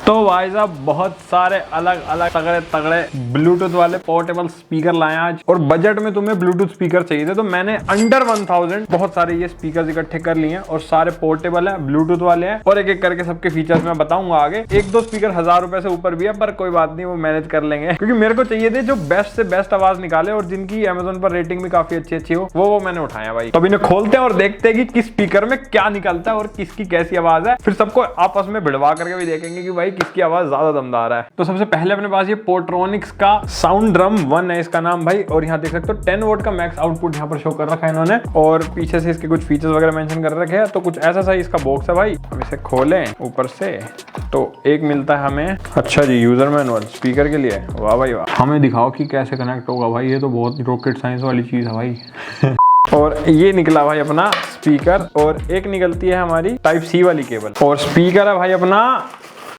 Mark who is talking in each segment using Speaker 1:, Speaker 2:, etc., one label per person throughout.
Speaker 1: तो भाई साहब बहुत सारे अलग अलग तगड़े तगड़े ब्लूटूथ वाले पोर्टेबल स्पीकर लाए आज, और बजट में तुम्हें ब्लूटूथ स्पीकर चाहिए थे तो मैंने अंडर 1000 बहुत सारे ये स्पीकर इकट्ठे कर लिए हैं, और सारे पोर्टेबल है, ब्लूटूथ वाले हैं, और एक एक करके सबके फीचर्स मैं बताऊंगा आगे। एक दो स्पीकर 1000 रुपए से ऊपर भी है, पर कोई बात नहीं, वो मैनेज कर लेंगे, क्योंकि मेरे को चाहिए थे जो बेस्ट से बेस्ट आवाज निकाले और जिनकी अमेजोन पर रेटिंग भी काफी अच्छी अच्छी हो, वो मैंने उठाया भाई। तो अभी इन्हें खोलते हैं और देखते हैं कि किस स्पीकर में क्या निकलता है और किसकी कैसी आवाज है, फिर सबको आपस में भिड़वा करके भी देखेंगे कि भाई किसकी आवाज ज्यादा दमदार है। तो सबसे पहले अपने पास ये पोर्ट्रॉनिक्स का साउंड ड्रम 1 है इसका नाम भाई, और यहाँ देख सकते हो 10 वोट का मैक्स आउटपुट यहाँ पर शो कर रखा है इन्होंने, और पीछे से इसके कुछ फीचर्स वगैरह मेंशन कर रखे हैं। तो कुछ ऐसा सा इसका बॉक्स है भाई, हम इसे खोलें ऊपर से तो एक मिलता है हमें, अच्छा जी, यूजर मैनुअल स्पीकर के लिए, वाह भाई वाह। हमें दिखाओ कि कैसे कनेक्ट होगा भाई, ये तो बहुत रॉकेट साइंस वाली चीज है भाई। और ये निकला भाई अपना स्पीकर, और एक निकलती है हमारी टाइप सी वाली केबल, और स्पीकर है भाई अपना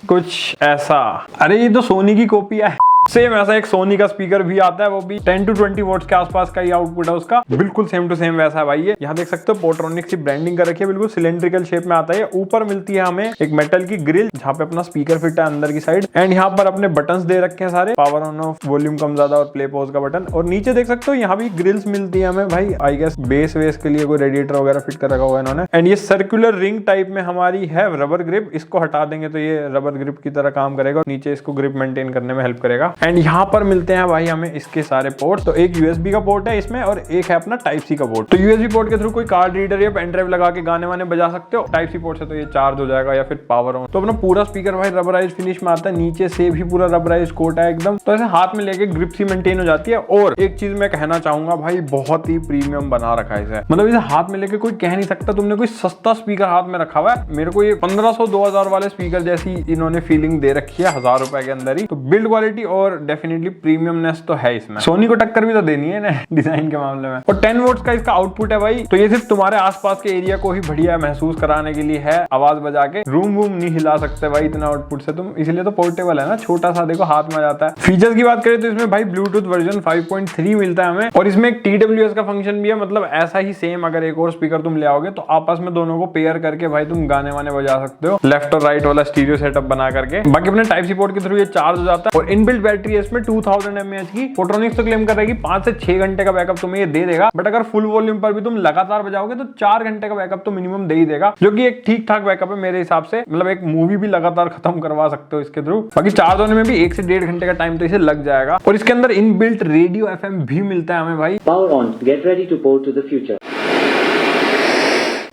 Speaker 1: कुछ ऐसा, अरे ये तो सोनी की कॉपी है, सेम ऐसा एक सोनी का स्पीकर भी आता है, वो भी 10 to 20 वोट्स के आसपास का ये आउटपुट है उसका, बिल्कुल सेम टू सेम वैसा है भाई। ये यहाँ देख सकते हो पोर्ट्रॉनिक्स की ब्रांडिंग कर रखी है, बिल्कुल सिलेंड्रिकल शेप में आता है। ऊपर मिलती है हमें एक मेटल की ग्रिल जहाँ पे अपना स्पीकर फिट है अंदर की साइड, एंड यहाँ पर अपने बटन्स दे रखे हैं सारे, पावर ऑन ऑफ, वॉल्यूम कम ज्यादा और प्ले पॉज का बटन। और नीचे देख सकते हो यहाँ भी ग्रिल्स मिलती है हमें भाई, आई गेस बेस वेस के लिए कोई रेडिएटर वगैरह फिट कर रखा हुआ है इन्होंने। एंड ये सर्कुलर रिंग टाइप में हमारी है रबर ग्रिप, इसको हटा देंगे तो ये रबर ग्रिप की तरह काम करेगा और नीचे इसको ग्रिप मेंटेन करने में हेल्प करेगा। एंड यहाँ पर मिलते हैं भाई हमें इसके सारे पोर्ट, तो एक यूएसबी का पोर्ट है इसमें और एक है अपना टाइप सी का पोर्ट। तो यूएसबी पोर्ट के थ्रू कोई कार्ड रीडर या पेन ड्राइव लगा के गाने वाने बजा सकते हो, टाइप सी पोर्ट से तो ये चार्ज हो जाएगा या फिर पावर ऑन। तो अपना पूरा स्पीकर भाई रबराइज फिनिश में आता है, नीचे से भी पूरा रबराइज कोट है एकदम, तो ऐसे हाथ में लेके ग्रिप सी मेंटेन हो जाती है। और एक चीज मैं कहना चाहूंगा भाई, बहुत ही प्रीमियम बना रखा है इसे, मतलब इसे हाथ में लेके कोई कह नहीं सकता तुमने कोई सस्ता स्पीकर हाथ में रखा हुआ है। मेरे को ये 1500-2000 वाले स्पीकर जैसी इन्होंने फीलिंग दे रखी है 1000 रुपए के अंदर ही। तो बिल्ड क्वालिटी और डेफिनेटली प्रीमियमनेस तो है इसमें, सोनी को टक्कर भी तो देनी है ना डिजाइन के मामले में। और 10 वोट्स का इसका आउटपुट है भाई, तो ये सिर्फ तुम्हारे आसपास के एरिया को ही बढ़िया महसूस कराने के लिए है, आवाज बजा के रूम वूम नहीं हिला सकते भाई इतना आउटपुट से तुम, इसलिए तो पोर्टेबल है ना, छोटा सा देखो हाथ में आ जाता है। फीचर्स की बात करें तो इसमें भाई ब्लूटूथ वर्जन 5.3 मिलता है हमें, और इसमें एक TWS का फंक्शन भी है, मतलब ऐसा ही सेम अगर एक और स्पीकर तुम ले आओगे तो आपस में दोनों को पेयर करके भाई तुम गाने वाने बजा सकते हो, लेफ्ट और राइट वाला स्टीरियो सेटअप बना करके। बाकी अपने टाइप सी पोर्ट के थ्रू ये चार्ज हो जाता है, और इनबिल्ट बैटरी है इसमें 2000 mAh की। पोर्ट्रॉनिक्स तो क्लेम कर रहा है कि 5 से 6 घंटे का बैकअप तुम्हें ये दे देगा, बट अगर फुल वॉल्यूम पर भी तुम लगातार बजाओगे तो 4 घंटे का बैकअप तो मिनिमम दे ही देगा, जो कि एक ठीक ठाक बैकअप है मेरे हिसाब से, मतलब एक मूवी भी लगातार खत्म करवा सकते हो इसके थ्रू। बाकी चार्ज होने में भी 1 से 1.5 घंटे का टाइम तो इसे लग जाएगा। और इसके अंदर इनबिल्ट रेडियो FM भी मिलता है हमें भाई,
Speaker 2: power on, get ready to port to the future.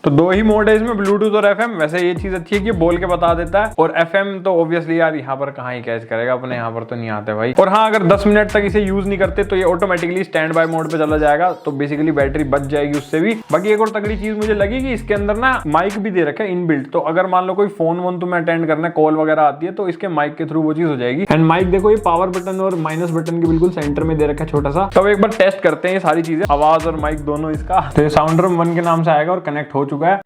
Speaker 1: तो 2 ही मोड है इसमें, ब्लूटूथ और FM। वैसे ये चीज अच्छी है कि बोल के बता देता है, और FM तो ऑब्वियसली यार यहाँ पर कहाँ ही कैच करेगा, अपने यहाँ पर तो नहीं आते भाई। और हाँ, अगर 10 मिनट तक इसे यूज नहीं करते तो ये ऑटोमेटिकली स्टैंड बाय मोड पे चला जाएगा, तो बेसिकली बैटरी बच जाएगी उससे भी। बाकी एक और तगड़ी चीज मुझे लगी कि इसके अंदर ना माइक भी दे रखा है इनबिल्ट, तो अगर मान लो कोई फोन वोन तुम्हें अटेंड करना है, कॉल वगैरह आती है, तो इसके माइक के थ्रू वो चीज हो जाएगी। एंड माइक देखो ये पावर बटन और माइनस बटन के बिल्कुल सेंटर में दे रखा है छोटा सा। तो एक बार टेस्ट करते हैं ये सारी चीजें, आवाज और माइक दोनों इसका। तो ये साउंड ड्रम 1 के नाम से आएगा और कनेक्ट हो चुका है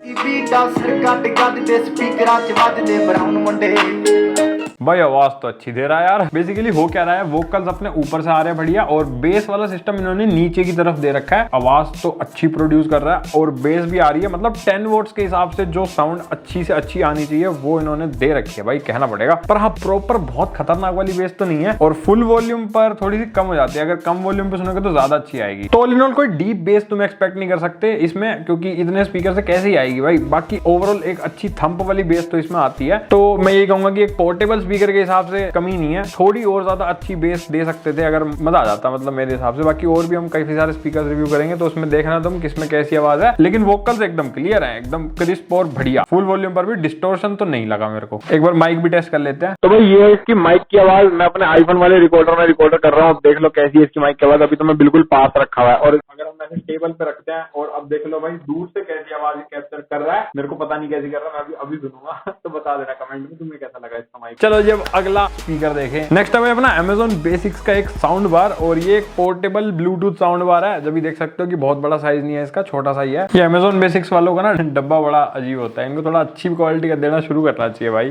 Speaker 1: भाई। आवाज तो अच्छी दे रहा है यार। बेसिकली हो क्या रहा है, वोकल्स अपने ऊपर से आ रहे हैं बढ़िया, और बेस वाला सिस्टम इन्होंने नीचे की तरफ दे रखा है। आवाज तो अच्छी प्रोड्यूस कर रहा है और बेस भी आ रही है, मतलब 10 वोट्स के हिसाब से जो साउंड अच्छी से अच्छी आनी चाहिए वो इन्होंने दे रखी है भाई, कहना पड़ेगा। पर हाँ, प्रॉपर बहुत खतरनाक वाली बेस तो नहीं है, और फुल वॉल्यूम पर थोड़ी सी कम हो जाती है, अगर कम वॉल्यूम पे सुनोगे तो ज्यादा अच्छी आएगी। तो ऑल इन ऑल कोई डीप बेस तुम एक्सपेक्ट नहीं कर सकते इसमें, क्योंकि इतने स्पीकर से कैसे ही आएगी भाई। बाकी ओवरऑल एक अच्छी थंप वाली बेस तो इसमें आती है। तो मैं ये कहूंगा कि एक पोर्टेबल स्पीकर के हिसाब से कमी नहीं है, थोड़ी और ज्यादा अच्छी बेस दे सकते थे अगर मजा आ जाता, मतलब मेरे हिसाब से। बाकी और भी हम काफी सारे स्पीकर रिव्यू करेंगे, तो उसमें देखना तुम किसमें कैसी आवाज है, लेकिन वोकल्स एकदम क्लियर है, एकदम क्रिस्प और बढ़िया। फुल वॉल्यूम पर भी डिस्टोर्शन तो नहीं लगा मेरे को। एक बार माइक भी टेस्ट कर लेते हैं। तो भाई ये है इसकी माइक की आवाज, मैं अपने आईफोन वाले रिकॉर्डर में रिकॉर्डर कर रहा हूँ, देख लो कैसी है इसकी माइक की आवाज। अभी तो मैं बिल्कुल पास रखा हुआ है, और अगर हम ऐसे टेबल पे रखते हैं, और अब देख लो भाई दूर से कैसी आवाज कैप्चर कर रहा है, मेरे को पता नहीं कैसी कर रहा है, मैं अभी सुनूंगा तो बता देना कमेंट में तुम्हें कैसा लगा इसका माइक। चलो जब अगला स्पीकर देखें, नेक्स्ट है अपना Amazon Basics का एक साउंड बार, और ये एक पोर्टेबल ब्लूटूथ साउंड बार है। जब भी देख सकते हो कि बहुत बड़ा साइज नहीं है इसका, छोटा सा ही है। ये Amazon Basics वालों का ना डब्बा बड़ा अजीब होता है, इनको थोड़ा अच्छी क्वालिटी का देना शुरू करना चाहिए भाई।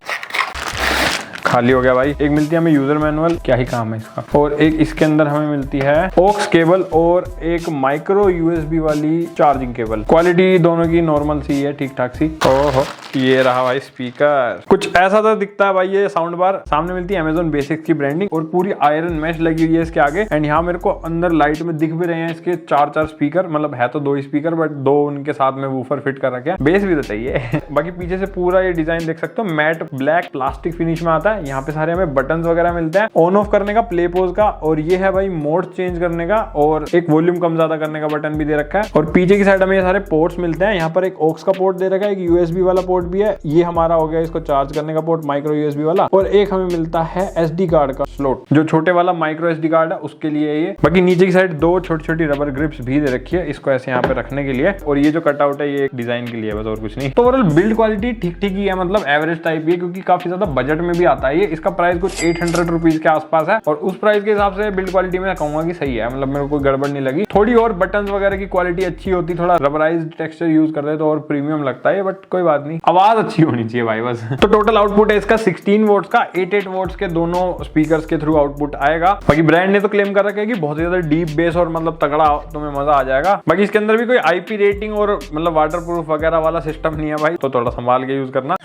Speaker 1: खाली हो गया भाई। एक मिलती है हमें यूजर मैनुअल, क्या ही काम है इसका। और एक इसके अंदर हमें मिलती है ऑक्स केबल और एक माइक्रो यूएसबी वाली चार्जिंग केबल। क्वालिटी दोनों की नॉर्मल सी है, ठीक ठाक सी। ओहो, ये रहा भाई स्पीकर। कुछ ऐसा तो दिखता है भाई ये साउंड बार। सामने मिलती है अमेजोन बेसिक्स की ब्रांडिंग और पूरी आयरन मैश लगी हुई है इसके आगे। एंड यहाँ मेरे को अंदर लाइट में दिख भी रहे हैं इसके 4 स्पीकर, मतलब है तो 2 स्पीकर बट 2 उनके साथ में वूफर फिट कर रखे हैं। बेस भी तो चाहिए। बाकी पीछे से पूरा ये डिजाइन देख सकते हो, मैट ब्लैक प्लास्टिक फिनिश में आता है। यहाँ पे सारे हमें बटन वगैरह मिलते हैं, ऑन ऑफ करने का, प्ले पोज का, और ये है भाई मोड चेंज करने का, और एक वॉल्यूम कम ज्यादा करने का बटन भी दे रखा है। और पीछे की साइड हमें ये सारे पोर्ट्स मिलते हैं। यहाँ पर एक ऑक्स का पोर्ट दे रखा है, एक यूएसबी वाला पोर्ट भी है। ये हमारा हो गया इसको चार्ज करने का पोर्ट, माइक्रो यूएसबी वाला। और एक हमें मिलता है एसडी कार्ड का स्लॉट, जो छोटे वाला माइक्रो एसडी कार्ड है उसके लिए ये। बाकी नीचे की साइड 2 छोटी रबर ग्रिप्स भी दे रखी है इसको ऐसे यहाँ पे रखने के लिए। और ये जो कटआउट है ये एक डिजाइन के लिए बस, और कुछ नहीं। तो ओवरऑल बिल्ड क्वालिटी ठीक ठीक ही है, मतलब एवरेज टाइप ही है, क्योंकि काफी ज्यादा बजट में भी आता है ये। इसका प्राइस कुछ 800 रुपीज के आसपास है, और उस प्राइस के हिसाब से बिल्ड क्वालिटी में कहूंगा कि सही है, मतलब मेरे को कोई गड़बड़ नहीं लगी। थोड़ी और बटन वगैरह की क्वालिटी अच्छी होती, थोड़ा रबराइज्ड टेक्सचर यूज करते तो और प्रीमियम लगता है, बट कोई बात नहीं, आवाज अच्छी होनी चाहिए भाई बस। तो टोटल आउटपुट है इसका 16 वोट्स का, 8 वोट्स के दोनों स्पीकर्स के थ्रू आउटपुट आएगा। बाकी ब्रांड ने तो क्लेम कर रखा है कि बहुत ज्यादा डीप बेस और मतलब तगड़ा तुम्हें मजा आ जाएगा। बाकी इसके अंदर भी कोई आईपी रेटिंग और मतलब वाटर प्रूफ वगैरह वाला सिस्टम नहीं है भाई, तो थोड़ा संभाल के यूज करना।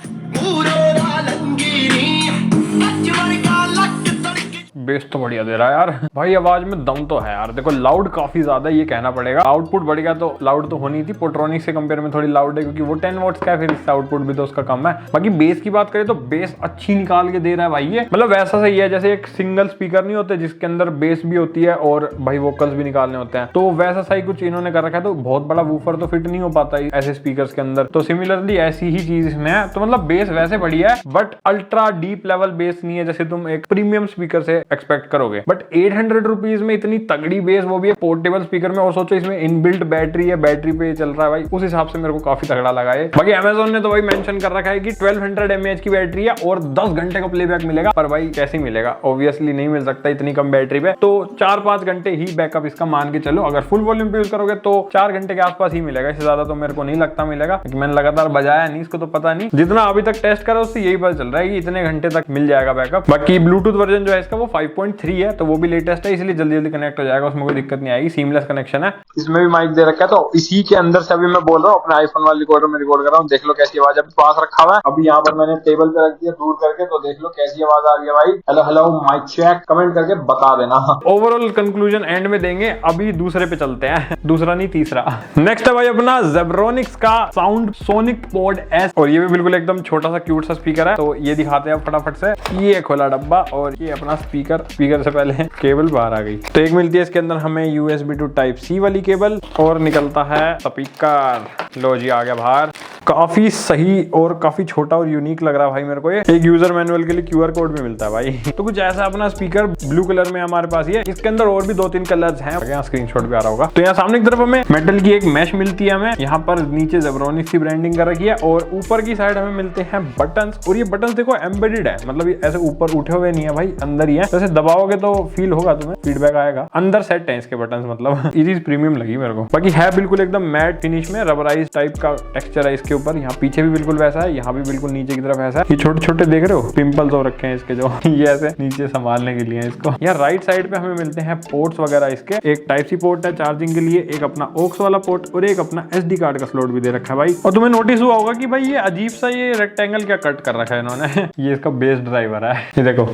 Speaker 1: बेस तो बढ़िया दे रहा है यार भाई, आवाज में दम तो है यार। देखो लाउड काफी ज्यादा है, ये कहना पड़ेगा। आउटपुट बढ़ गया तो लाउड तो होनी थी, पोट्रोनिक से कंपेयर में थोड़ी लाउड है, क्योंकि वो 10 वॉट्स का है, फिर इसका आउटपुट भी तो उसका कम है। बाकी बेस की बात करें तो बेस अच्छी निकाल के दे रहा है भाई ये, मतलब वैसा सही है जैसे एक सिंगल स्पीकर नहीं होते जिसके अंदर बेस भी होती है और भाई वोकल्स भी निकालने होते हैं, तो वैसा सही कुछ इन्होंने कर रखा है। तो बहुत बड़ा वूफर तो फिट नहीं हो पाता ऐसे स्पीकर के अंदर, तो सिमिलरली ऐसी ही चीज इसमें है। तो मतलब बेस वैसे बढ़िया है, but ultra deep level base नहीं है जैसे तुम एक प्रीमियम स्पीकर से एक्सपेक्ट करोगे। बट 800 रुपीज में इतनी तगड़ी बेस, वो भी है पोर्टेबल स्पीकर में, और सोचो इसमें इनबिल्ट बैटरी है, बैटरी पे चल रहा है भाई, उस हिसाब से मेरे को काफी तगड़ा लगा है। बाकी अमेजोन ने तो भाई मेंशन कर रखा है कि 1200 mAh की बैटरी है और 10 घंटे का प्लेबैक मिलेगा, पर भाई कैसे मिलेगा, ऑब्वियसली नहीं मिल सकता इतनी कम बैटरी पे। तो 4-5 घंटे ही बैकअप इसका मान के चलो, अगर फुल वॉल्यूम पे यूज करोगे तो 4 घंटे के आसपास ही मिलेगा, इससे ज्यादा तो मेरे को नहीं लगता मिलेगा, क्योंकि मैंने लगातार बजाया नहीं इसको, तो पता नहीं। जितना अभी तक टेस्ट करा उससे यही पता चल रहा है कि इतने घंटे तक मिल जाएगा बैकअप। बाकी ब्लूटूथ वर्जन जो है इसका वो 5.3 है, तो वो भी लेटेस्ट है, इसलिए जल्दी जल्दी कनेक्ट हो जाएगा, उसमें कोई दिक्कत नहीं आएगी, सीमलेस कनेक्शन है। इसमें भी माइक दे रखा है, तो इसी के अंदर से अभी मैं बोल रहा हूँ, अपने आईफोन वाले रिकॉर्डर में रिकॉर्ड कर रहा हूँ। देख लो कैसी आवाज, अभी पास रखा हुआ है, अभी यहाँ पर मैंने टेबल पे रख दिया दूर करके, तो देख लो कैसी आवाज आ रही है भाई। Hello hello mic check, comment करके बता देना। ओवरऑल कंक्लूजन एंड में देंगे, अभी दूसरे पे चलते हैं, दूसरा नहीं तीसरा। नेक्स्ट है भाई अपना जेब्रोनिक्स का साउंड सोनिक पॉड एस, और ये भी बिल्कुल एकदम छोटा सा क्यूट सा स्पीकर है, तो ये दिखाते हैं फटाफट से। ये खोला डब्बा और ये अपना स्पीकर से पहले केबल बाहर आ गई। तो एक मिलती है इसके अंदर हमें USB to Type-C वाली केबल, और निकलता है स्पीकर। लो जी आ गया बाहर, काफी सही और काफी छोटा और यूनिक लग रहा है भाई मेरे को ये। एक यूजर मैनुअल के लिए QR कोड भी मिलता है भाई। तो कुछ ऐसा अपना स्पीकर ब्लू कलर में हमारे पास ये, इसके अंदर और भी 2-3 कलर्स हैं, यहाँ स्क्रीनशॉट भी आ रहा होगा। तो यहाँ सामने की तरफ हमें मेटल की एक मैश मिलती है, हमें यहाँ पर नीचे जेब्रोनिक्स की ब्रांडिंग कर रखी है, और ऊपर की साइड हमें मिलते हैं बटन्स, और ये बटन्स देखो एम्बेडेड है, मतलब ये ऐसे ऊपर उठे हुए नहीं है भाई, अंदर ही है, जैसे दबाओगे तो फील होगा, तुम्हें फीडबैक आएगा, अंदर सेट है इसके बटन्स, मतलब ये चीज प्रीमियम लगी मेरे को। बाकी है बिल्कुल एकदम मैट फिनिश में, रबराइज टाइप का टेक्सचर है इसके ऊपर, यहाँ पीछे भी बिल्कुल वैसा है, यहाँ भी बिल्कुल नीचे की तरफ ऐसा है। ये छोटे छोटे देख रहे हो पिंपल्स हो रखे हैं इसके, जो ये ऐसे नीचे संभालने के लिए इसको। यहाँ राइट साइड पे हमें मिलते हैं पोर्ट्स वगैरह इसके, एक Type-C पोर्ट है चार्जिंग के लिए, एक अपना ऑक्स वाला पोर्ट, और एक अपना SD कार्ड का स्लॉट भी दे रखा है भाई। और तुम्हें नोटिस हुआ होगा कि भाई ये अजीब सा ये रेक्टेंगल क्या कट कर रखा है इन्होंने। ये इसका बेस ड्राइवर है, ये देखो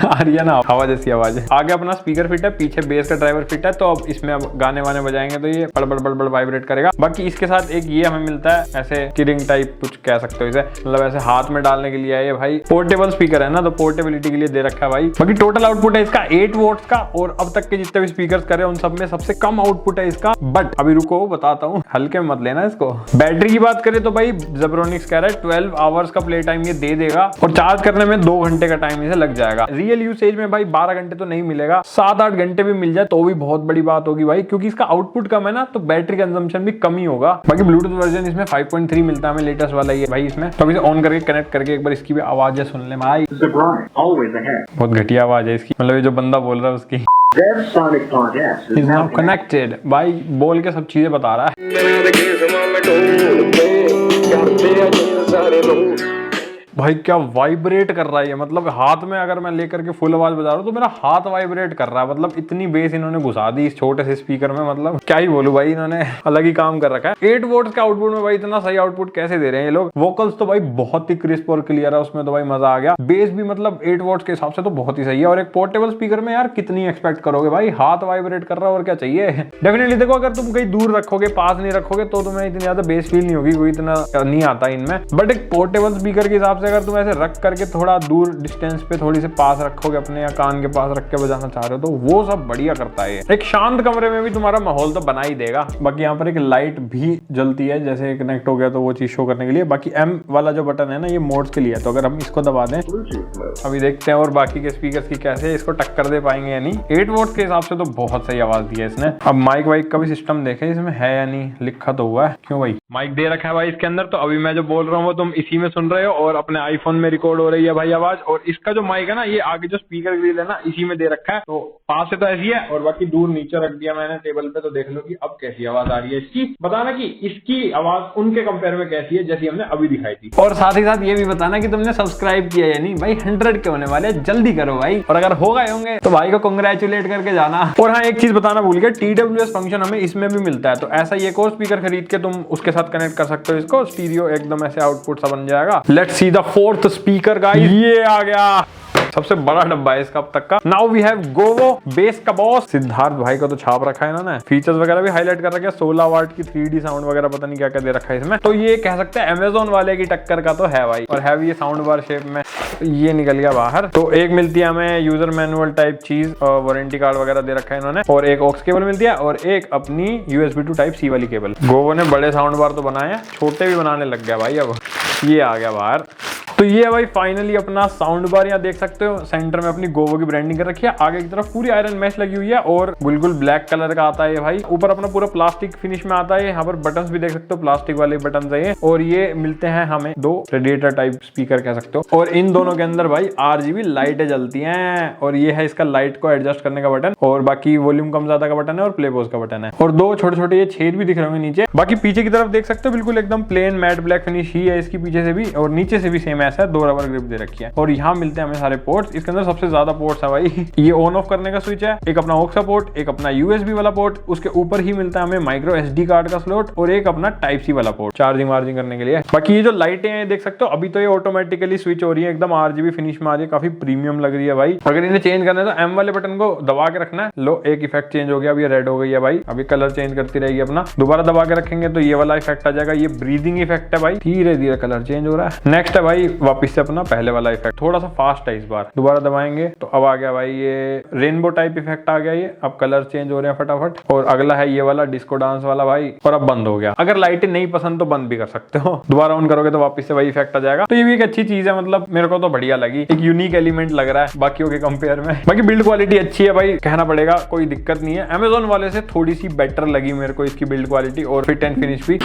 Speaker 1: आ रही है ना हवा जैसी आवाज है। आगे अपना स्पीकर फिट है, पीछे बेस का ड्राइवर फिट है, तो अब इसमें अब गाने वाने बजाएंगे तो ये बड़बड़ बड़बड़ वाइब्रेट करेगा। बाकी इसके साथ एक ये हमें मिलता है ऐसे किरिंग टाइप कुछ कह सकते हो इसे, मतलब ऐसे हाथ में डालने के लिए है ये भाई। पोर्टेबल स्पीकर है ना, तो पोर्टेबिलिटी के लिए दे रखा है भाई। बाकी टोटल आउटपुट है इसका 8 वोट्स का, और अब तक के जितने भी स्पीकर करे उन सब में सबसे कम आउटपुट है इसका। बट अभी रुको बताता हूँ, हल्के में मत लेना इसको। बैटरी की बात करें तो भाई जेब्रोनिक्स कह रहा है 12 आवर्स का प्ले टाइम ये दे देगा, और चार्ज करने में 2 घंटे का टाइम इसे लग जाएगा। रियल यूसेज में भाई 12 घंटे तो नहीं मिलेगा, 7-8 घंटे भी मिल जाए तो भी बहुत बड़ी बात होगी भाई, क्योंकि इसका आउटपुट कम है ना, तो बैटरी कंजम्पशन भी कम ही होगा। बाकी ब्लूटूथ वर्जन इसमें 5.3 मिलता है हमें, लेटेस्ट वाला ये भाई इसमें। तो अभी ऑन करके कनेक्ट करके एक बार इसकी भी आवाज सुन ले भाई, बहुत घटिया आवाज है इसकी, मतलब ये जो बंदा बोल रहा है उसकी। Is now connected भाई, बोल के सब चीजें बता रहा है। भाई क्या वाइब्रेट कर रहा है ये, मतलब हाथ में अगर मैं लेकर के फुल आवाज बजा रहा हूँ तो मेरा हाथ वाइब्रेट कर रहा है। मतलब इतनी बेस इन्होंने घुसा दी इस छोटे से स्पीकर में, मतलब क्या ही बोलूं भाई, इन्होंने अलग ही काम कर रखा है। 8 वोल्ट का आउटपुट में भाई इतना सही आउटपुट कैसे दे रहे हैं ये लोग। वोकल्स तो भाई बहुत ही क्रिस्प और क्लियर है, उसमें तो भाई मजा आ गया। बेस भी मतलब 8 वोल्ट के हिसाब से तो बहुत ही सही है। और एक पोर्टेबल स्पीकर में यार कितनी एक्सपेक्ट करोगे भाई, हाथ वाइब्रेट कर रहा है और क्या चाहिए। डेफिनेटली देखो, अगर तुम कहीं दूर रखोगे, पास नहीं रखोगे तो तुम्हें इतनी ज्यादा बेस फील नहीं होगी, कोई इतना नहीं आता इनमें। बट एक पोर्टेबल स्पीकर के हिसाब से अगर तुम ऐसे रख करके थोड़ा दूर डिस्टेंस पे थोड़ी से पास रखोगे अपने, या कान के पास रख के बजाना चाह रहे हो, तो वो सब बढ़िया करता है। एक शांत कमरे में भी तुम्हारा माहौल तो बना ही देगा। बाकी यहाँ पर एक लाइट भी जलती है, जैसे कनेक्ट हो गया तो वो चीज शो करने के लिए। बाकी M वाला जो बटन है ना, ये मोड्स के लिए है, तो अगर हम इसको दबा दें, अभी देखते हैं और बाकी के स्पीकर्स की कैसे इसको टक्कर दे पाएंगे या नहीं। 8 वोल्ट के हिसाब से तो बहुत सही आवाज दी है इसने। अब माइक वाइक का भी सिस्टम देखें इसमें है या नहीं, लिखा तो हुआ है। क्यों भाई, माइक दे रखा है भाई इसके अंदर, तो अभी मैं जो बोल रहा हूँ वो तुम इसी में सुन रहे हो और अपने आईफोन में रिकॉर्ड हो रही है भाई आवाज। और इसका जो माइक है ना, ये आगे जो स्पीकर ग्रिल है ना, इसी में दे रखा है। तो पास से तो ऐसी है, और बाकी दूर नीचे रख दिया मैंने टेबल पे, तो देख लो कि अब कैसी आवाज आ रही है इसकी। बताना कि इसकी आवाज उनके कंपेयर में कैसी है जैसी हमने अभी दिखाई थी। और साथ ही साथ ये भी बताना कि तुमने सब्सक्राइब किया या नहीं भाई। 100 के होने वाले, जल्दी करो भाई। और अगर हो गए होंगे तो भाई को कांग्रेचुलेट करके जाना। और हाँ, एक चीज बताना भूल गया, TWS फंक्शन हमें इसमें भी मिलता है। तो ऐसा ही एक और स्पीकर खरीद के तुम उसके साथ कनेक्ट कर सकते हो इसको, स्टीरियो एकदम ऐसे आउटपुट सा बन जाएगा। Let's see the 4th speaker guys, ये आ गया सबसे बड़ा डब्बा है इसका अब तक का। Now we have Goa base का बॉस। सिद्धार्थ भाई को तो छाप रखा है इन्होंने, फीचर्स वगैरह भी हाईलाइट कर रखे हैं। 16 वाट की 3D साउंड वगैरह पता नहीं क्या क्या दे रखा है इसमें। तो ये कह सकते हैं अमेजोन वाले की टक्कर का तो है भाई। और है भी ये साउंड बार शेप में। ये निकल गया बाहर। तो एक मिलती है हमें यूजर मैनुअल टाइप चीज, और वारंटी कार्ड वगैरह दे रखा है इन्होंने। और एक ऑक्स केबल मिलती है, और एक अपनी USB to Type C वाली केबल। गोवो ने बड़े साउंड बार तो बनाए हैं, छोटे भी बनाने लग गया भाई अब। ये आ गया बाहर। तो ये है भाई फाइनली अपना साउंड बार। यहाँ देख सकते हो सेंटर में अपनी गोवो की ब्रांडिंग कर रखी है। आगे की तरफ पूरी आयरन मैश लगी हुई है और बिल्कुल ब्लैक कलर का आता है ये भाई। ऊपर अपना पूरा प्लास्टिक फिनिश में आता है। यहाँ पर बटन्स भी देख सकते हो, प्लास्टिक वाले बटन्स है ये। और ये मिलते हैं हमें 2 रेडिएटर टाइप स्पीकर कह सकते हो। और इन दोनों के अंदर भाई RGB लाइटें जलती हैं। और ये है इसका लाइट को एडजस्ट करने का बटन, और बाकी वॉल्यूम कम ज्यादा का बटन है, और प्ले पॉज का बटन है। और 2 छोटे छोटे ये छेद भी दिख रहे होंगे नीचे। बाकी पीछे की तरफ देख सकते हो बिल्कुल एकदम प्लेन मैट ब्लैक फिनिश ही है इसकी पीछे से भी, और नीचे से भी सेम ऐसा है। 2 रबर ग्रिप दे रखी है। और यहाँ मिलते हैं हमें सारे पोर्ट्स। इसके अंदर सबसे ज्यादा पोर्ट्स है भाई। ये ऑन ऑफ करने का स्विच है, एक अपना ऑक्स पोर्ट, एक अपना USB वाला पोर्ट। उसके ऊपर ही मिलता है हमें माइक्रो SD कार्ड का स्लॉट, और एक अपना टाइप C वाला पोर्ट चार्जिंग वार्जिंग करने के लिए। बाकी ये जो लाइटें हैं देख सकते हो, अभी तो ये ऑटोमेटिकली स्विच हो रही है, एकदम RGB फिनिश में आ रही है, काफी प्रीमियम लग रही है भाई। अगर इन्हें चेंज करना है तो M वाले बटन को दबा के रखना है। लो, एक इफेक्ट चेंज हो गया, अब ये रेड हो गई है भाई। अभी कलर चेंज करती रहेगी अपना। दोबारा दबा के रखेंगे तो ये वाला इफेक्ट आ जाएगा। ये ब्रीदिंग इफेक्ट है भाई, धीरे धीरे कलर चेंज हो रहा है। नेक्स्ट है भाई वापिस से अपना पहले वाला इफेक्ट, थोड़ा सा फास्ट है इस बार। दोबारा दबाएंगे तो अब आ गया भाई ये रेनबो टाइप इफेक्ट आ गया ये। अब कलर चेंज हो रहे हैं फटाफट। और अगला है ये वाला डिस्को डांस वाला भाई। और अब बंद हो गया। अगर लाइटें नहीं पसंद तो बंद भी कर सकते हो, दोबारा ऑन करोगे तो वापस से वही इफेक्ट आ जाएगा। तो ये भी एक अच्छी चीज है, मतलब मेरे को तो बढ़िया लगी। एक यूनिक एलिमेंट लग रहा है बाकियों के कंपेयर में। बाकी बिल्ड क्वालिटी अच्छी है भाई, कहना पड़ेगा, कोई दिक्कत नहीं है। अमेजोन वाले से थोड़ी सी बेटर लगी मेरे को इसकी बिल्ड क्वालिटी, और फिट एंड फिनिश भी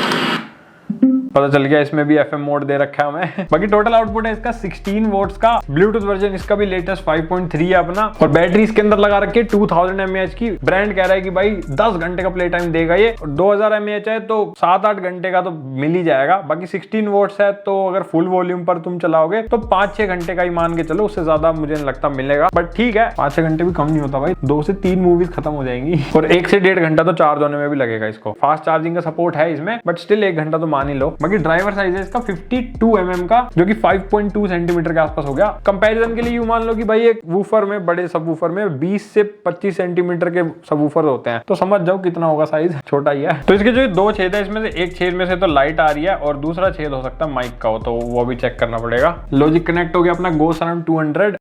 Speaker 1: पता चल गया। इसमें भी FM मोड दे रखा है हमें। बाकी टोटल आउटपुट है इसका 16 वोट्स का। ब्लूटूथ वर्जन इसका भी लेटेस्ट 5.3 है अपना। और बैटरी इसके अंदर लगा रखी है 2000 mAh की। ब्रांड कह रहा है कि भाई 10 घंटे का प्ले टाइम देगा ये। और 2000 mAh है तो 7-8 घंटे का तो मिल ही जाएगा। बाकी 16 वोट्स है तो अगर फुल वॉल्यूम पर तुम चलाओगे तो 5-6 घंटे का ही मान के चलो, उससे ज्यादा मुझे नहीं लगता मिलेगा। बट ठीक है, 5-6 घंटे भी कम नहीं होता भाई। 2 से 3 मूवीज खत्म हो जाएंगी। और 1 से 1.5 घंटा तो चार्ज होने में भी लगेगा इसको। फास्ट चार्जिंग का सपोर्ट है इसमें, बट स्टिल 1 घंटा तो मान ही लो। बाकी ड्राइवर साइज है इसका 52 mm का, जो कि 5.2 सेंटीमीटर के आसपास हो गया। कंपैरिजन के लिए यूं मान लो कि भाई एक वूफर में, बड़े सब वूफर में 20 से 25 सेंटीमीटर के सब वूफर होते हैं, तो समझ जाओ कितना होगा साइज, छोटा ही है। तो इसके जो 2 छेद है, इसमें से एक छेद में से तो लाइट आ रही है, और दूसरा छेद हो सकता है माइक का हो, तो वो भी चेक करना पड़ेगा। लॉजिक कनेक्ट हो गया अपना गो सराउंड 200।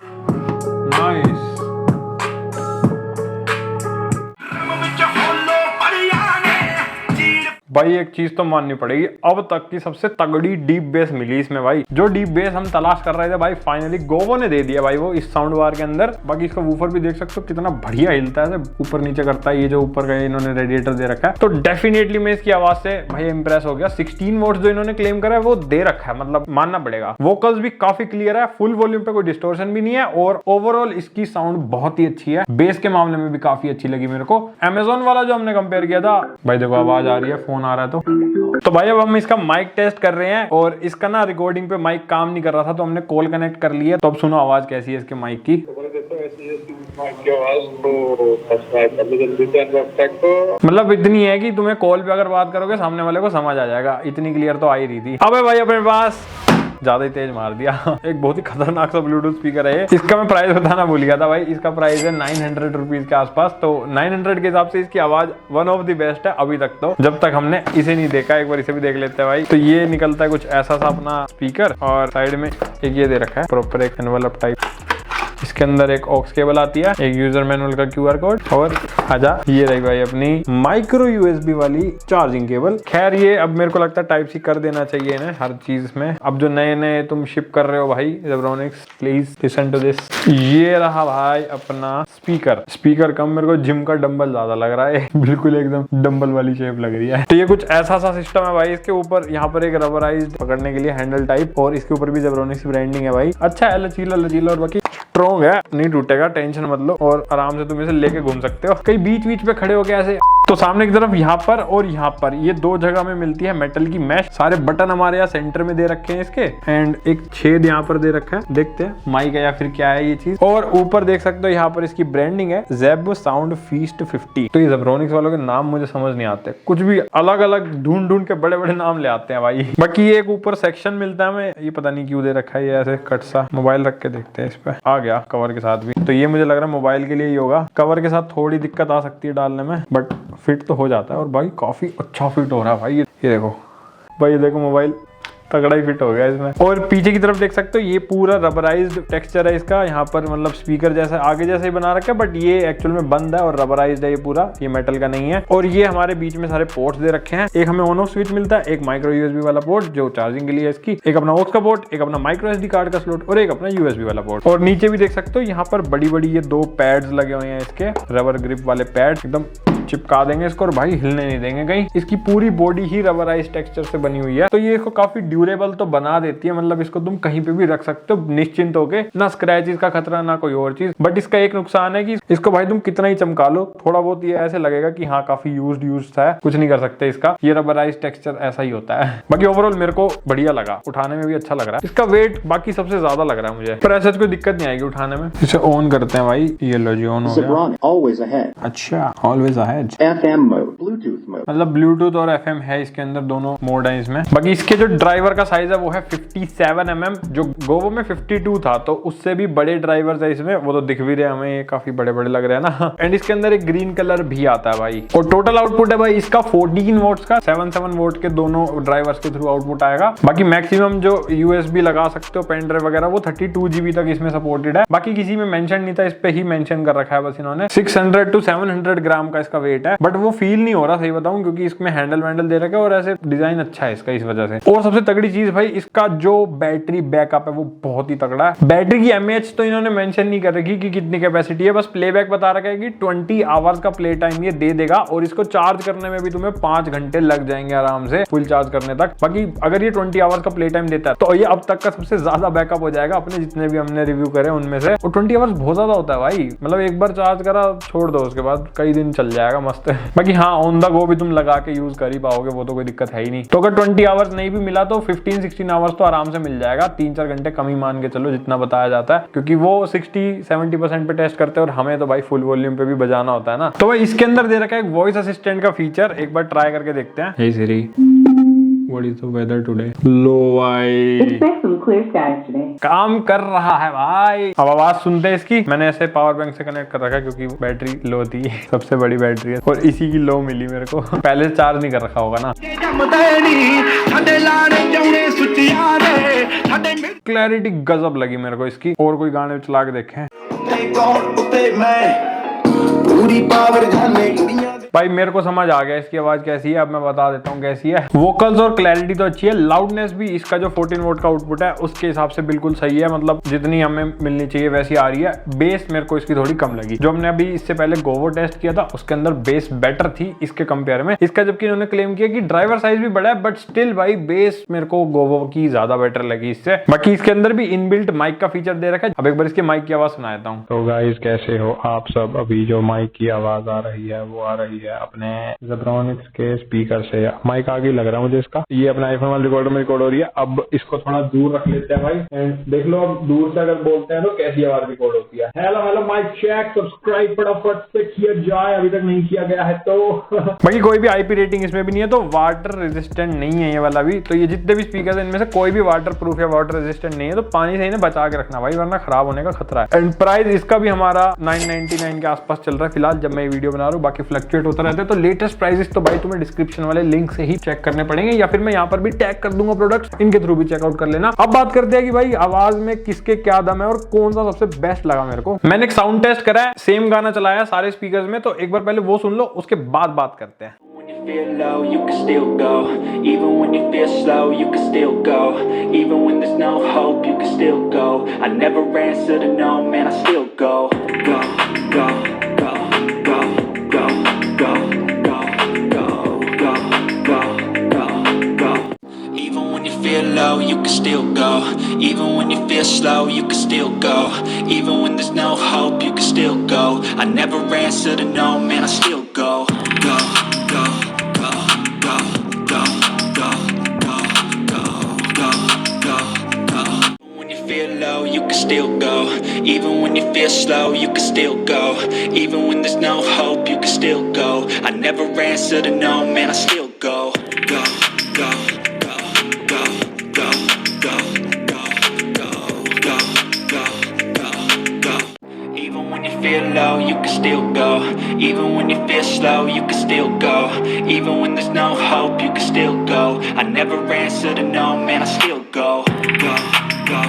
Speaker 1: नाइस। भाई एक चीज तो माननी पड़ेगी, अब तक की सबसे तगड़ी डीप बेस मिली इसमें भाई। जो डीप बेस हम तलाश कर रहे थे भाई, फाइनली गोवो ने दे दिया भाई वो इस साउंड बार के अंदर। बाकी इसका वूफर भी देख सकते हो कितना बढ़िया हिलता है, ऊपर नीचे करता है। ये जो ऊपर का इन्होंने रेडिएटर दे रखा है, तो डेफिनेटली मैं इसकी आवाज से भाई इंप्रेस हो गया। 16 वोट्स जो इन्होंने क्लेम करा है वो दे रखा है, मतलब मानना पड़ेगा। वोकल्स भी काफी क्लियर है, फुल वॉल्यूम पे कोई डिस्टोर्शन भी नहीं है, और ओवरऑल इसकी साउंड बहुत ही अच्छी है। बेस के मामले में भी काफी अच्छी लगी मेरे को। अमेजोन वाला जो हमने कंपेयर किया था भाई, देखो आवाज आ रही है, फोन फोन आ रहा है तो भाई अब हम इसका माइक टेस्ट कर रहे हैं और इसका ना रिकॉर्डिंग पे माइक काम नहीं कर रहा था तो हमने कॉल कनेक्ट कर लिया। तो अब सुनो आवाज कैसी है इसके माइक की। मतलब इतनी है कि तुम्हें कॉल पे अगर बात करोगे सामने वाले को समझ आ जाएगा, इतनी क्लियर तो आ ही रही थी। अबे भाई अपने पास ज्यादा ही तेज मार दिया। एक बहुत ही खतरनाक सा ब्लूटूथ स्पीकर है। इसका मैं प्राइस बताना भूल गया था भाई, इसका प्राइस है 900 रुपीज के आसपास। तो 900 के हिसाब से इसकी आवाज वन ऑफ द बेस्ट है अभी तक, तो जब तक हमने इसे नहीं देखा। एक बार इसे भी देख लेते हैं भाई। तो ये निकलता है कुछ ऐसा सा अपना स्पीकर और साइड में एक ये दे रखा है प्रॉपर एक एनवेलप टाइप। इसके अंदर एक ऑक्स केबल आती है, एक यूजर मैनुअल का QR कोड और आजा ये रही भाई अपनी माइक्रो USB वाली चार्जिंग केबल। खैर ये अब मेरे को लगता है टाइप सी कर देना चाहिए ना हर चीज में। अब जो नए नए तुम शिप कर रहे हो भाई Zebronics, please listen to this. ये रहा भाई अपना स्पीकर कम मेरे को जिम का डंबल ज्यादा लग रहा है। बिल्कुल एकदम डंबल वाली शेप लग रही है। तो ये कुछ ऐसा सा सिस्टम है भाई। इसके ऊपर यहाँ पर एक रबराइज्ड पकड़ने के लिए हैंडल टाइप और इसके ऊपर भी जेब्रोनिक्स की ब्रांडिंग है भाई। अच्छा है, लचीला और बाकी स्ट्रॉन्ग है, नहीं टूटेगा, टेंशन मत लो। और आराम से तुम इसे लेके घूम सकते हो कहीं बीच बीच पे खड़े हो गए ऐसे। तो सामने की तरफ यहाँ पर और यहाँ पर ये दो जगह में मिलती है मेटल की मैश। सारे बटन हमारे यहाँ सेंटर में दे रखे हैं इसके एंड एक छेद यहाँ पर दे रखा है, देखते हैं माइक है या फिर क्या है ये चीज। और ऊपर देख सकते हो यहाँ पर इसकी ब्रांडिंग है ज़ेब साउंड फीस्ट 50। तो ये जेब्रोनिक्स वालों के नाम मुझे समझ नहीं आते, कुछ भी अलग अलग ढूंढ के बड़े बड़े नाम ले आते हैं भाई। बाकी ये एक ऊपर सेक्शन मिलता है हमें, ये पता नहीं क्यों दे रखा है ये ऐसे कट सा। मोबाइल रख के देखते हैं, इस पे आ गया कवर के साथ भी। तो ये मुझे लग रहा है मोबाइल के लिए ही होगा। कवर के साथ थोड़ी दिक्कत आ सकती है डालने में बट फिट तो हो जाता है और भाई काफी अच्छा फिट हो रहा है भाई। ये देखो भाई, ये देखो मोबाइल तगड़ा ही फिट हो गया इसमें। और पीछे की तरफ देख सकते हो ये पूरा रबराइज्ड टेक्सचर है इसका। यहाँ पर मतलब स्पीकर जैसा आगे जैसे ही बना रखा है बट ये एक्चुअल में बंद है और रबराइज्ड है ये पूरा, ये मेटल का नहीं है। और ये हमारे बीच में सारे पोर्ट्स दे रखे हैं। एक हमें ऑन ऑफ स्विच मिलता है, एक माइक्रो USB वाला पोर्ट जो चार्जिंग के लिए है इसकी, एक अपना ऑक्स का पोर्ट, एक अपना माइक्रो SD कार्ड का स्लॉट और एक अपना USB वाला पोर्ट। और नीचे भी देख सकते हो यहाँ पर बड़ी बड़ी ये दो पैड्स लगे हुए हैं इसके, रबर ग्रिप वाले पैड, एकदम चिपका देंगे इसको और भाई हिलने नहीं देंगे कहीं। इसकी पूरी बॉडी ही रबराइज टेक्सचर से बनी हुई है तो ये इसको काफी ड्यूरेबल तो बना देती है। मतलब इसको तुम कहीं पे भी रख सकते हो निश्चिंत होके, ना स्क्रैचेस का खतरा ना कोई और चीज। बट इसका एक नुकसान है कि इसको भाई तुम कितना ही चमका लो थोड़ा बहुत ये ऐसे लगेगा कि हाँ काफी यूज्ड है, कुछ नहीं कर सकते इसका। ये रबराइज टेक्सचर ऐसा ही होता है। बाकी ओवरऑल मेरे को बढ़िया लगा, उठाने में भी अच्छा लग रहा है। इसका वेट बाकी सबसे ज्यादा लग रहा है मुझे, पर ऐसा कोई दिक्कत नहीं आएगी उठाने में। इसे ऑन करते हैं भाई, ये लो जी ऑन हो गया। अच्छा always ahead, FM mode, Bluetooth mode, मतलब ब्लूटूथ और FM है इसके अंदर, दोनों मोड है इसमें। बाकी इसके जो ड्राइवर का साइज है वो है 57 mm, जो गोवो में 52 था तो उससे भी बड़े ड्राइवर्स है इसमें। वो तो दिख भी रहे हमें, ये काफी बड़े बड़े लग रहे हैं ना। एंड इसके अंदर एक ग्रीन कलर भी आता है भाई। और टोटल आउटपुट है भाई इसका 14 वोट्स का, 7 वोट के दोनों ड्राइवर्स के थ्रू आउटपुट आएगा। बाकी मैक्सिमम जो USB लगा सकते हो पेन ड्राइव वगैरह वो 32 GB तक इसमें सपोर्टेड है। बाकी किसी में मेंशन नहीं था, इस पे ही मेंशन कर रखा है बस इन्होंने। 600 to 700 ग्राम का इसका वेट है बट वो फील नहीं हो रहा सही बताऊं क्योंकि इसमें हैंडल वैंडल दे रखा है और ऐसे डिजाइन अच्छा है इसका इस वजह से। और सबसे तगड़ी चीज भाई इसका जो बैटरी बैकअप है वो बहुत ही तगड़ा है। बैटरी की mAh तो इन्होंने मेंशन नहीं कर रखी कि कितनी कैपेसिटी है, बस प्लेबैक बता रखा है कि 20 आवर्स का प्ले टाइम ये दे देगा और इसको चार्ज करने में भी तुम्हें 5 घंटे लग जाएंगे आराम से फुल चार्ज करने तक। बाकी अगर ये 20 आवर्स का प्ले टाइम देता है तो ये अब तक का सबसे ज्यादा बैकअप हो जाएगा अपने जितने भी हमने रिव्यू करे उनमें से। और 20 आवर्स बहुत ज्यादा होता है भाई, मतलब एक बार चार्ज करा छोड़ दो उसके बाद कई दिन चल जाएगा मस्त। बाकी हाँ ऑन द गो भी तुम लगा के यूज कर ही पाओगे, वो तो कोई दिक्कत है ही नहीं। तो अगर 20 आवर्स नहीं भी मिला तो 15-16 आवर्स तो आराम से मिल जाएगा। 3-4 घंटे कम ही मान के चलो जितना बताया जाता है, क्योंकि वो 60-70% पे टेस्ट करते हैं और हमें तो भाई फुल वॉल्यूम पे भी बजाना होता है ना। तो भाई इसके अंदर दे रखा है एक वॉइस असिस्टेंट का फीचर, एक बार ट्राई करके देखते हैं। हे सिरी, What is the weather today? लो भाई
Speaker 2: Expect some clear skies today.
Speaker 1: काम कर रहा है भाई। अब आवाज सुनते हैं इसकी। मैंने ऐसे पावर बैंक से कनेक्ट कर रखा है क्योंकि बैटरी लो थी, सबसे बड़ी बैटरी है और इसी की लो मिली मेरे को। पहले से चार्ज नहीं कर रखा होगा ना। क्लैरिटी गजब लगी मेरे को इसकी। और कोई गाने चला के देखें पूरी पावर भाई, मेरे को समझ आ गया इसकी आवाज कैसी है। अब मैं बता देता हूँ कैसी है। वोकल्स और क्लैरिटी तो अच्छी है, लाउडनेस भी इसका जो 14 वोट का आउटपुट है उसके हिसाब से बिल्कुल सही है, मतलब जितनी हमें मिलनी चाहिए वैसी आ रही है। बेस मेरे को इसकी थोड़ी कम लगी। जो हमने अभी इससे पहले गोवो टेस्ट किया था उसके अंदर बेस बेटर थी इसके कंपेयर में। इसका जबकि इन्होंने क्लेम किया कि ड्राइवर साइज भी बड़ा है बट स्टिल भाई बेस मेरे को गोवो की ज्यादा बेटर लगी इससे। बाकी इसके अंदर भी इनबिल्ट माइक का फीचर दे रखा है। अब एक बार इसके माइक की आवाज सुना देता हूँ। तो गाइस कैसे हो आप सब? अभी जो माइक की आवाज आ रही है वो आ रही है अपने Zebronics के स्पीकर से। माइक आगे लग रहा है मुझे इसका, ये अपना आईफोन वाले रिकॉर्डर में रिकॉर्ड हो रही है। अब इसको थोड़ा दूर रख लेते हैं भाई, एंड देख लो अब दूर से अगर बोलते हैं तो कैसी आवाज रिकॉर्ड होती है। Hello hello mic check, subscribe फटाफट से किया जाए, अभी तक नहीं किया गया है तो। बाकी कोई भी आईपी रेटिंग इसमें भी नहीं है, तो वाटर रेजिस्टेंट नहीं है ये वाला भी। तो ये जितने भी स्पीकर है इनमें से कोई भी वाटर प्रूफ या वाटर रेजिस्टेंट नहीं है, तो पानी से इन्हें बचा के रखना भाई, वरना खराब होने का खतरा है। एंड प्राइस इसका भी हमारा 999 के आसपास चल रहा है फिलहाल जब मैं ये वीडियो बना रहा हूँ, बाकी फ्लक्चुएट होता रहता है। तो लेटेस्ट प्राइसेस तो भाई तुम्हें डिस्क्रिप्शन वाले लिंक से ही चेक करने पड़ेंगे, या फिर मैं यहाँ पर भी टैग कर दूंगा प्रोडक्ट्स, इनके थ्रू भी चेकआउट कर लेना। अब बात करते हैं कि भाई आवाज में किसके क्या दम है और कौन सा सबसे बेस्ट लगा मेरे को। मैंने एक साउंड टेस्ट करा है, सेम गाना चलाया सारे स्पीकर्स में, तो एक बार पहले वो सुन लो, उसके बाद बात करते हैं।
Speaker 3: Feel low, you can still go. Even when you feel slow, you can still go. Even when there's no hope, you can still go. I never answer to no, man, I still go. Go, go, go, go, go, go, go, go, go, go, go, go. Even when you feel low, you can still go. Even when you feel slow, you can still go. Even when there's no hope, you can still go. I never answer to no, man, I still go. Go, go. You can still go. Even when you feel slow, you can still go. Even when there's no hope, you can still go. I never answer to no, man, I still go. Go, go, go, go, go, go, go, go, go, go, go, go. Even when you feel low, you can still go. Even when you feel slow, you can still go. Even when there's no hope, you can still go. I never answer to no, man, I still go. Go, go.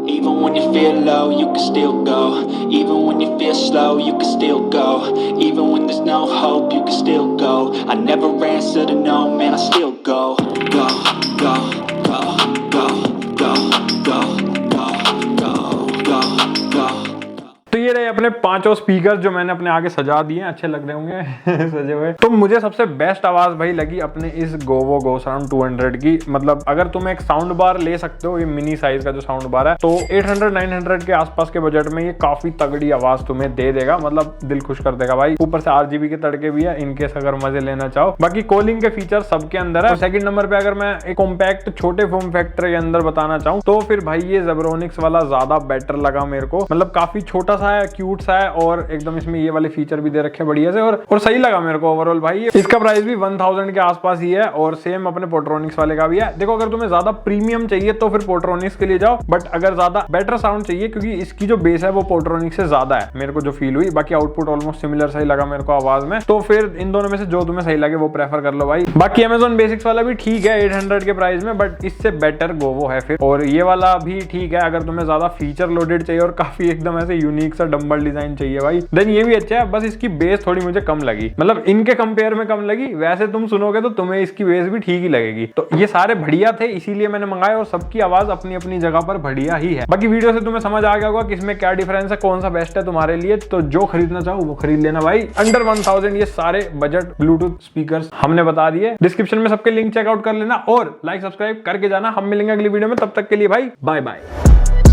Speaker 3: Even when you feel low, you can still go. Even when you feel slow, you can still go. Even when there's no hope, you can still go. I never answer to no, man, I still go. Go, go, go, go, go, go, go, go, go, go.
Speaker 1: तो ये रहे अपने पांचों speaker जो मैंने अपने आगे सजा दिए, अच्छे लग रहे होंगे सजे हुए। तो मुझे सबसे बेस्ट आवाज भाई लगी अपने इस गोवो गो साउंड 200 की। मतलब अगर तुम एक साउंड बार ले सकते हो, ये मिनी साइज का जो साउंड बार है, तो 800-900 के आसपास के बजट में ये काफी तगड़ी आवाज तुम्हें दे देगा, मतलब दिल खुश कर देगा भाई। ऊपर से RGB के तड़के भी है इनकेस अगर मजे लेना चाहो। बाकी कॉलिंग के फीचर सबके अंदर है। और सेकंड नंबर पे अगर मैं एक कॉम्पैक्ट छोटे फॉर्म फैक्टर के अंदर बताना चाहूँ तो फिर भाई ये Zebronics वाला ज्यादा बेटर लगा मेरे को। मतलब काफी छोटा सा है, क्यूट सा है, और एकदम इसमें ये वाले फीचर भी दे रखे हैं बढ़िया से, और सही लगा मेरे को ओवरऑल भाई। इसका प्राइस भी 1000 के आसपास ही है, और सेम अपने पोट्रोनिक्स वाले का भी है। देखो अगर तुम्हें ज्यादा प्रीमियम चाहिए तो फिर पोट्रोनिक्स के लिए जाओ, बट अगर ज्यादा बेटर साउंड चाहिए, क्योंकि इसकी जो बेस है वो पोट्रोनिक्स से ज्यादा है मेरे को जो फील हुई। बाकी आउटपुट ऑलमोस्ट सिमिलर सही लगा मेरे को आवाज में, तो फिर इन दोनों में से जो तुम्हें सही लगे वो प्रेफर कर लो भाई। बाकी Amazon बेसिक्स वाला भी ठीक है 800 के प्राइस में, बट इससे बेटर गोवो है फिर। और ये वाला भी ठीक है अगर तुम्हें ज्यादा फीचर लोडेड चाहिए और काफी एकदम ऐसे यूनिक सा डंबल डिजाइन चाहिए भाई, देन ये भी अच्छा है। बस इसकी बेस थोड़ी मुझे कम लगी, मतलब इनके कंपेयर में कम लगी। वैसे तुम सुनोगे तो तुम्हें इसकी बेस भी ठीक ही लगेगी। तो ये सारे बढ़िया थे, इसीलिए मैंने मंगाए, और सबकी आवाज अपनी अपनी जगह पर बढ़िया ही है। बाकी वीडियो से तुम्हें समझ आ गया होगा कि इसमें क्या डिफरेंस है, कौन सा बेस्ट है तुम्हारे लिए। तो जो खरीदना चाहो वो खरीद लेना भाई। अंडर 1000 ये सारे बजट ब्लूटूथ स्पीकर्स हमने बता दिए। डिस्क्रिप्शन में सबके लिंक चेकआउट कर लेना और लाइक सब्सक्राइब करके जाना। हम मिलेंगे अगली वीडियो में, तब तक के लिए भाई बाय बाय।